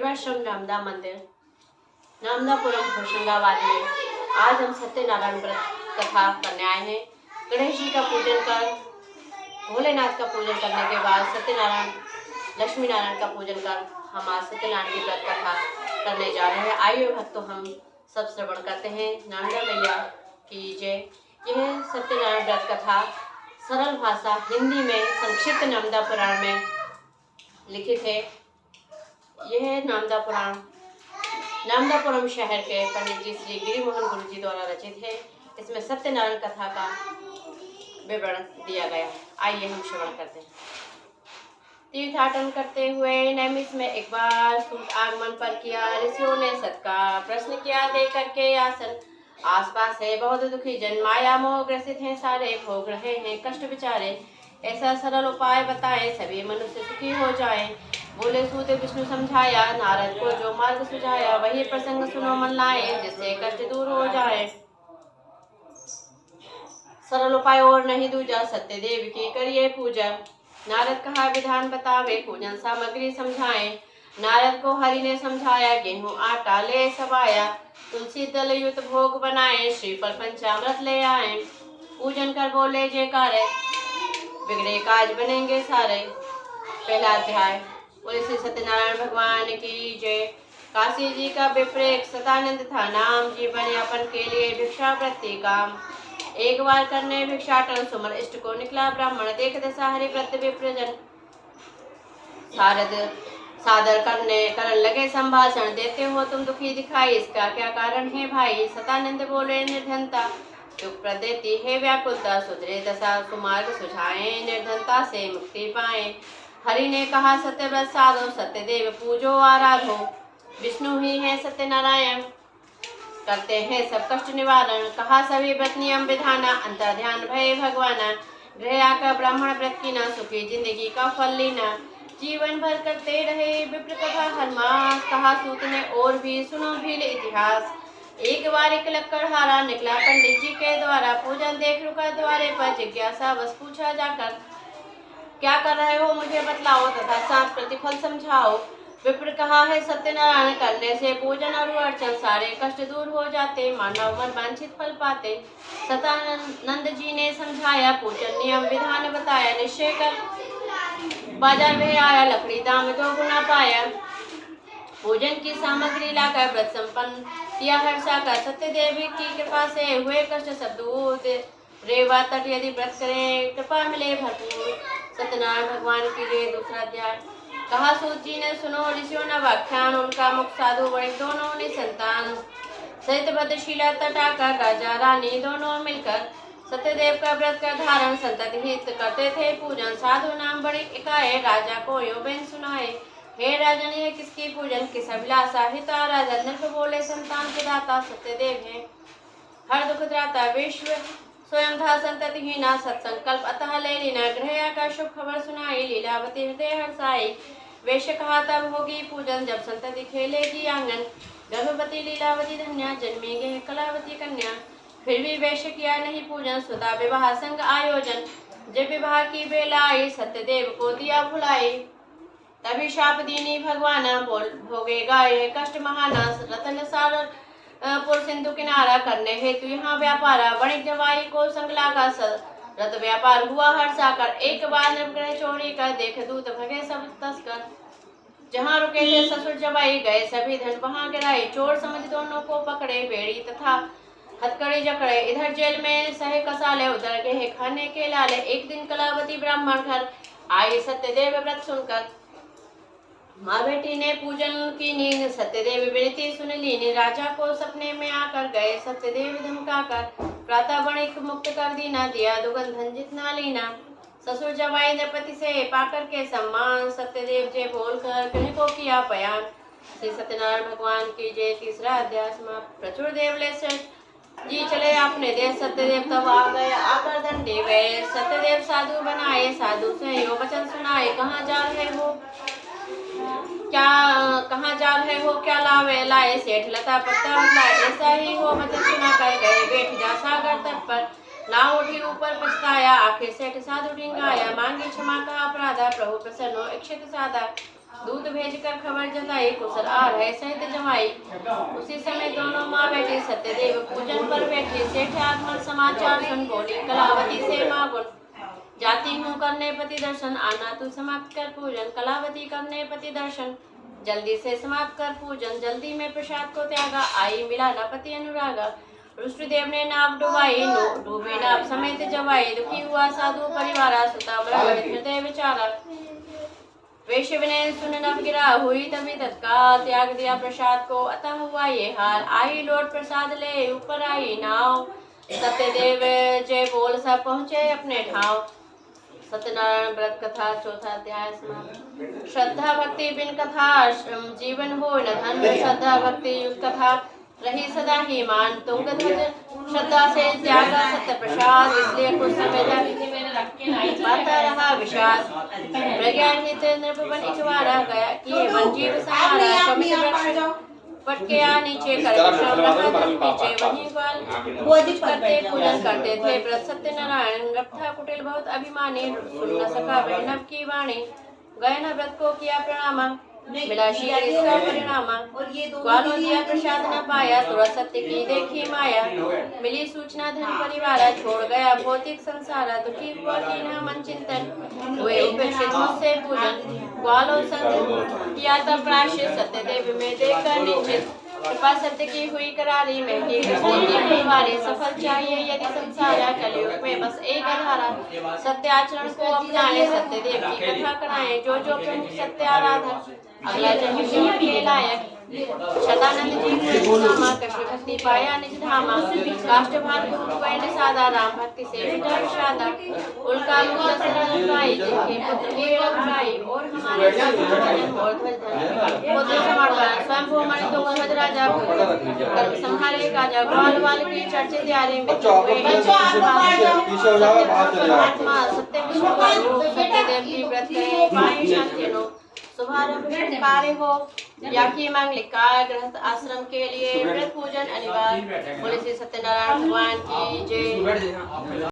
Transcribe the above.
सेवाश्रम नामदा मंदिर, नामदापुरम, होशंगाबाद में। आज हम सत्यनारायण व्रत कथा करने आए हैं। गणेश जी का पूजन कर, भोलेनाथ का पूजन करने के बाद सत्यनारायण, लक्ष्मी नारायण का पूजन कर हम आज सत्यनारायण की व्रत कथा करने जा रहे हैं। आइए भक्तों, हम सब श्रवण करते हैं। नामदा मैया की जय। यह सत्यनारायण व्रत कथा सरल भाषा हिंदी में संक्षिप्त नामदा पुराण में लिखित है। यह नामदा पुराण नामदापुरम शहर के पंडित जी श्री गिरिमोहन गुरु जी द्वारा रचित है। इसमें सत्यनारायण कथा का विवरण दिया गया है। आइए हम श्रवण करते हैं। तीर्थाटन करते हुए नैमिष में एक बार सूत आगमन पर किया। ऋषियों ने सत का प्रश्न किया, दे करके आसन। आसपास है बहुत दुखी जन, माया मोह ग्रसित हैं सारे, भोग रहे हैं कष्ट विचारे। ऐसा सरल उपाय बताए, सभी मनुष्य सुखी हो जाए। बोले सूत विष्णु समझाया, नारद को जो मार्ग सुझाया। वही प्रसंग सुनो मन लाए, जिससे कष्ट दूर हो जाए। सरल उपाय और नहीं दूजा, सत्यदेव की करिए पूजा। नारद कहा विधान बतावे, पूजन सामग्री समझाए। नारद को हरि ने समझाया, गेहूं आटा ले सवाया। तुलसी दल युक्त भोग बनाए, श्रीफल पंचामृत ले आए। पूजन कर बोले जयकारे, बिगड़े काज बनेंगे सारे। पहला अध्याय। बोले श्री सत्यनारायण भगवान की जय। काशी जी का विप्रेक सतानंद था नाम, जीवन यापन के लिए भिक्षावृत्ति काम। एक बार करने भिक्षाटन, सुमन इष्ट को निकला ब्राह्मण। देख दशा हरि व्रत विप्रजन, शारद सादर करने लगे संभाषण। देते हो तुम दुखी दिखाई, इसका क्या कारण है भाई। सतानंद बोले निर्धनता दुख प्रदेती है व्याकुलता। सुधरे दशा सुमार्ग सुझाए, निर्धनता से मुक्ति पाए। हरि ने कहा सत्यव्रत साधो, सत्यदेव पूजो आराधो। विष्णु ही है सत्यनारायण, करते हैं सब कष्ट निवारण। कहा सभी व्रत नियम विधाना, अंतर ध्यान भय भगवाना। गृह आकर ब्राह्मण व्रत की ना, सुखी जिंदगी का फल लेना। जीवन भर करते रहे विप्र कथा हर मास। कहा सूत ने और भी सुनो भील इतिहास। एक बार एक लक्कड़हारा निकला पंडित जी के द्वारा। पूजन देख रुका द्वारे पर, जिज्ञासा बस पूछा जाकर, क्या कर रहे हो मुझे बतलाओ, तथा साथ प्रतिफल समझाओ। विप्र कहा है सत्यनारायण करने से पूजन और अर्चन सारे कष्ट दूर हो जाते, मानव मन वांछित फल पाते। सतानंद जी ने समझाया, पूजन नियम विधान बताया। निश्चय कर बाजार में आया, लकड़ी दाम 2 गुना पाया। पूजन की सामग्री लाकर व्रत संपन्न किया हर्षा का। सत्यदेवी की कृपा से हुए कष्ट सब दूर। रेवा तट यदि व्रत करें, कृपा मिले भरपूर। सत्यनारायण भगवान की जय। दूसरा अध्याय। कहा सूत जी ने सुनो ऋषियों न व्याख्यान, उनका मुख साधु बड़े दोनों ने संतान। सहित भद्रशिला तट आकर राजा रानी दोनों मिलकर, सत्यदेव का व्रत का धारण संतत हित करते थे पूजन। साधु नाम बड़े इकाए, राजा को यो बेन सुनाए। हे राजन ये किसकी पूजन, किस अभिलाषा हित राजा। नृप बोले संतान के दाता, सत्यदेव है हर दुख त्राता। विश्व स्वयं था संतति हीना, सत्संकल्प अतः ले लीना। गृह का शुभ खबर सुनाई, लीलावती हृदय हर्षाई। वेश कहा तब होगी पूजन, जब संतति खेलेगी आंगन। गर्भवती लीलावती धन्या, जन्मेंगे कलावती कन्या। फिर भी वेश किया नहीं पूजन, सुधा विवाह संग आयोजन। जब विवाह की बेला आई, सत्यदेव को दिया भुलाई। तभी शाप दीनी भगवाना, भोगेगा ये कष्ट महाना। रतन सार पुर सिंधु किनारा, करने हेतु यहाँ व्यापारा। वणिक जवाई को संग लागा, रत व्यापार हुआ हर्षाकर। एक बार नवग्रह चोरी कर, देख दूत भगे सब तस्कर। जहाँ रुके थे ससुर जवाई, गए सभी धन वहाँ गिराई। चोर समझ दोनों को पकड़े, बेड़ी तथा हथकड़ी जकड़े। इधर जेल में सहे कसाले, उधर गए खाने के लाले। एक दिन कलावती ब्राह्मण घर आई, सत्यदेव व्रत सुनकर। माँ बेटी ने पूजन की नींद, सत्यदेव विनती सुन लीनी। राजा को सपने में आकर गए सत्यदेव धमकाकर। प्रातः वणिक मुक्त कर दीना, दिया दुगन धन जितना लीना। ससुर जवाई ने पति से पाकर के सम्मान, सत्यदेव जय बोलकर गृह को किया बयान। श्री सत्यनारायण भगवान की जय। तीसरा अध्याय समाप्त। प्रचुर देवले जी चले अपने देश, सत्यदेव तब आ गए आकर दंडे गए। सत्यदेव साधु बनाए, साधु से यो वचन सुनाए। कहाँ जा रहे हो क्या लावे लाए, सेठ लता पत्ता लाए। ऐसा ही हो वचन सुना कर गए, बैठ जा सागर तट पर। नाव उठी ऊपर पछताया, आखिर सेठ साधु डिंगाया। मांगी क्षमा का अपराधा, प्रभु प्रसन्न हो इच्छित साधा। दूत भेजकर खबर जताई, कुशल आ रहे सहित जमाई। उसी समय दोनों माँ बेटी सत्यदेव पूजन पर बैठी। सेठ आगमन समाचार सुन बोली, कलावती से माँ गुण जाती हूँ करने पति दर्शन। आना तू समाप्त कर पूजन, कलावती करने पति दर्शन। जल्दी से समाप्त कर पूजन, जल्दी में प्रसाद को त्यागा। आई मिला न पति अनुरागा, रुष्टदेव ने नाव डुबाई। डूबी नाव समेत जवाई, दुखी हुआ साधु परिवारा। सुता बड़ा हृदय विचारा, वेश विनय सुन नभ गिरा। हुई तभी तत्काल त्याग दिया प्रसाद को, अतः हुआ ये हाल। आई लौट प्रसाद ले ऊपर आई नाव, सत्यदेव जय बोल सब पहुँचे अपने ठाव। सत्यनारायण व्रत कथा चौथा अध्याय समाप्त। श्रद्धा भक्ति बिन कथा जीवन हो न धन, श्रद्धा भक्ति युक्त कथा रही सदा ही मान। तुंगध्वज श्रद्धा से त्यागा सत्य प्रसाद, इसलिए कुछ समय तक पाता रहा विषाद। प्रज्ञाहित नृपवन इकबारा गया, किए मन जीव संहारा। शमित वृक्ष पटके आ नीचे कर पीछे वहीं ग्वाल करते पूजन करते थे व्रत सत्यनारायण। रक्षा कुटिल बहुत अभिमानी, सुन न सका वैष्णव की वाणी। गए न व्रत को किया प्रणामा, मिला शीघ्र इसका परिणामा। ग्वालों दिया प्रसाद न पाया, तुरंत सत्य की देखी माया। मिली सूचना धन परिवारा, छोड़ गया भौतिक संसारा। दुखी हुआ कीन्हा मन चिंतन, हुए उपेक्षित मुझसे पूजन। ग्वालों संग किया तब प्रायश्चित, सत्यदेव में देखकर निश्चित। कृपा सत्य की हुई करारी, मैं की हमारे सफल चाहिए यदि संसारा। कलयुग में बस एक आधारा, सत्य आचरण को अपनाए। सत्यदेव की कथा कराएं, जो जो प्रमुख सत्य आराधक, अगला जन्म शिव के लायक। शतानंद जी हुए नामा, कृष्ण भक्ति पाया निज धामा। काष्ठभार गुरु हुए निषादा, राम भक्ति से मिटा विषादा। उल्का मुक्त सरल भाई, जिनके पुत्र हुए रघुराई। और हमारे जन्म और ध्वज धन पुत्र समर्पण, स्वयं भूमणि तुंगध्वज राजा। कर्म संहारे काजा, ग्वाल वाल की चर्चित यारी। सत्य विष्णु का रूप, सत्यदेव की व्रत करें पाए शांति नो। शुभारंभ कार्य हो या की मांग लिखा, गृहस्थ आश्रम के लिए व्रत पूजन अनिवार्य। बोले श्री सत्यनारायण भगवान की जय।